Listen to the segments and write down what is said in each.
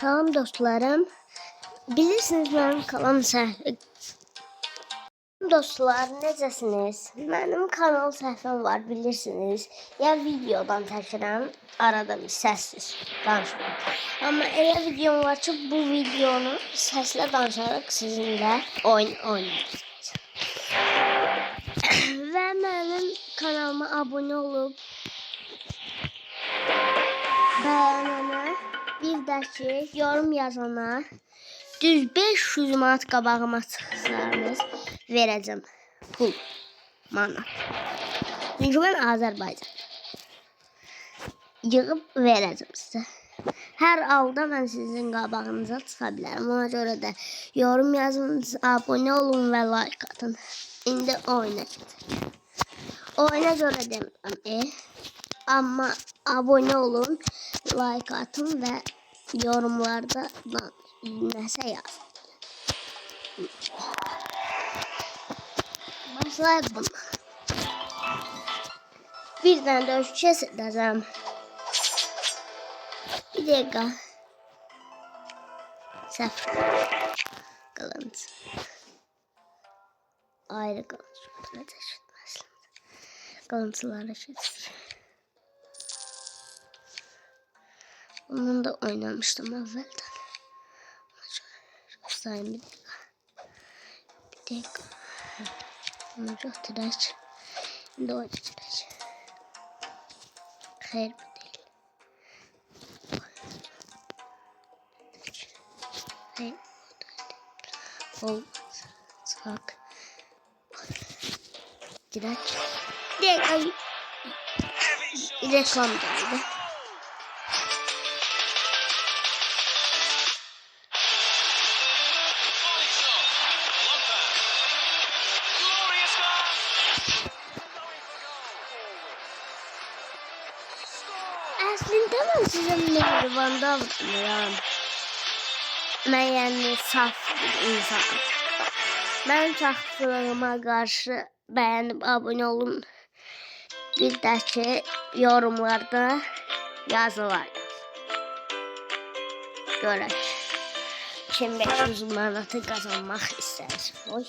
Tamam dostlarım. Bilirsiniz benim kanal səhifəm. Dostlar, necəsiniz? Mənim kanal səhifəm var, bilirsiniz. Ya videodan çəkirəm, arada bir səssiz danışıram. Amma elə videom var ki, bu videonu səslə danışaraq sizinlə oynayacağız. Və mənim kanalıma abunə olub bəyənənə, bir də ki, yorum yazana düz 500 manat qabağıma çıxsanız verəcəm pul, manat. Çünki mən Azərbaycan yığıb verəcəm sizə. Hər halda mən sizin qabağınıza çıxa bilərəm. Ona görə də yorum yazın, abunə olun və like atın. İndi oyuna gedək. Oyuna görə demirəm, amma abunə olun, like atın və yorumlarda nəsə yazın. Başlayaq bunu. Bir dənə dövüş edəcəm. Bir dəqiqə. Səhv. Qılınc. Ayrı qılınc. Qılıncları keçdik. Bundan da oynamışdım əvvəldən. Göstəreyim bir dəqiqə. Bir dəqiqə. Bunu götürək. İndi oynayacaq. Xeyr, bu deyil. Xeyr, bu da deyil. Olmaz. Çıxaq. Girək. Dəqiqə. Reklam gəldi. Əslində mən sizə mehribanda avlanıram. Mən yəni saf bir insanım. Mənim saflığıma qarşı bəyənib abunə olun. Bir də ki, yorumlarda yazılar. Görək. Kim 500 manatı qazanmaq istər. Oy.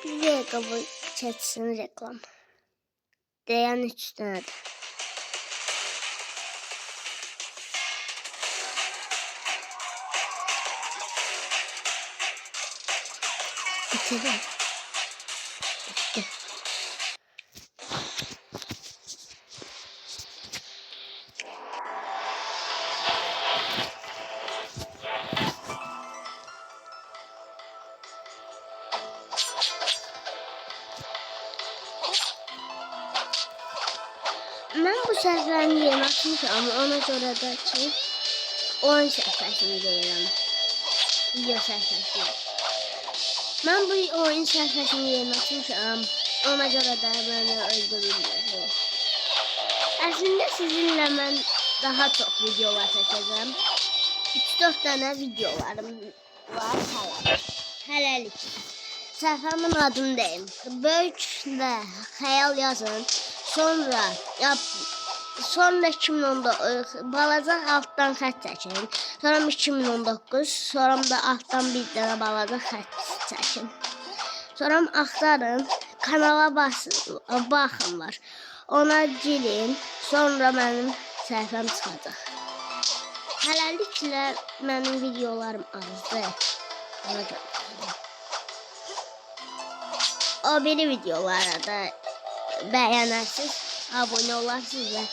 Bir dəqiqə bu keçsin reklam. Deyən 3 dənədir. Bitirir. Bitti. Mən bu səhvlərini yeni açmışam, ona görə də ki, oyun səhifəsini deyirəm. Video səhifəsini. Mən bu oyun səhifəsini yerinə açmışam. Ona görə də məni öldürürlər. Əslində sizinlə mən daha çox videolar çəkəcəm. 3-4 dənə videolarım var hələlik. Səhifəmin adını deyim. Böyüklə xəyal yazın. Sonra 2019 balaca altdan xətt çəkin. Sonra 2019, sonra da altdan bir dənə balaca xətt çəkin. Sonra axtarın, kanala baxın var. Ona girin, sonra mənim səhifəm çıxacaq. Hələliklə mənim videolarım azdır. Ona görə. O biri videolara da bəyənərsiniz, abunə olarsınız və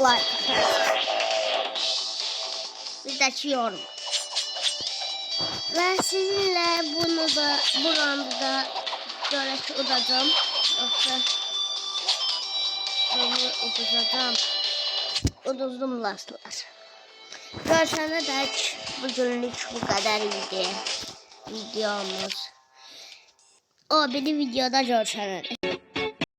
like atarsınız. Bizdəki yorum. Və sizinlə buranı da görək udacağım. Yoxsa bunu udacağım. Uduzdum lastlar. Görüşənə dək bugünlük bu qədər videomuz. O biri videoda görüşənə dək.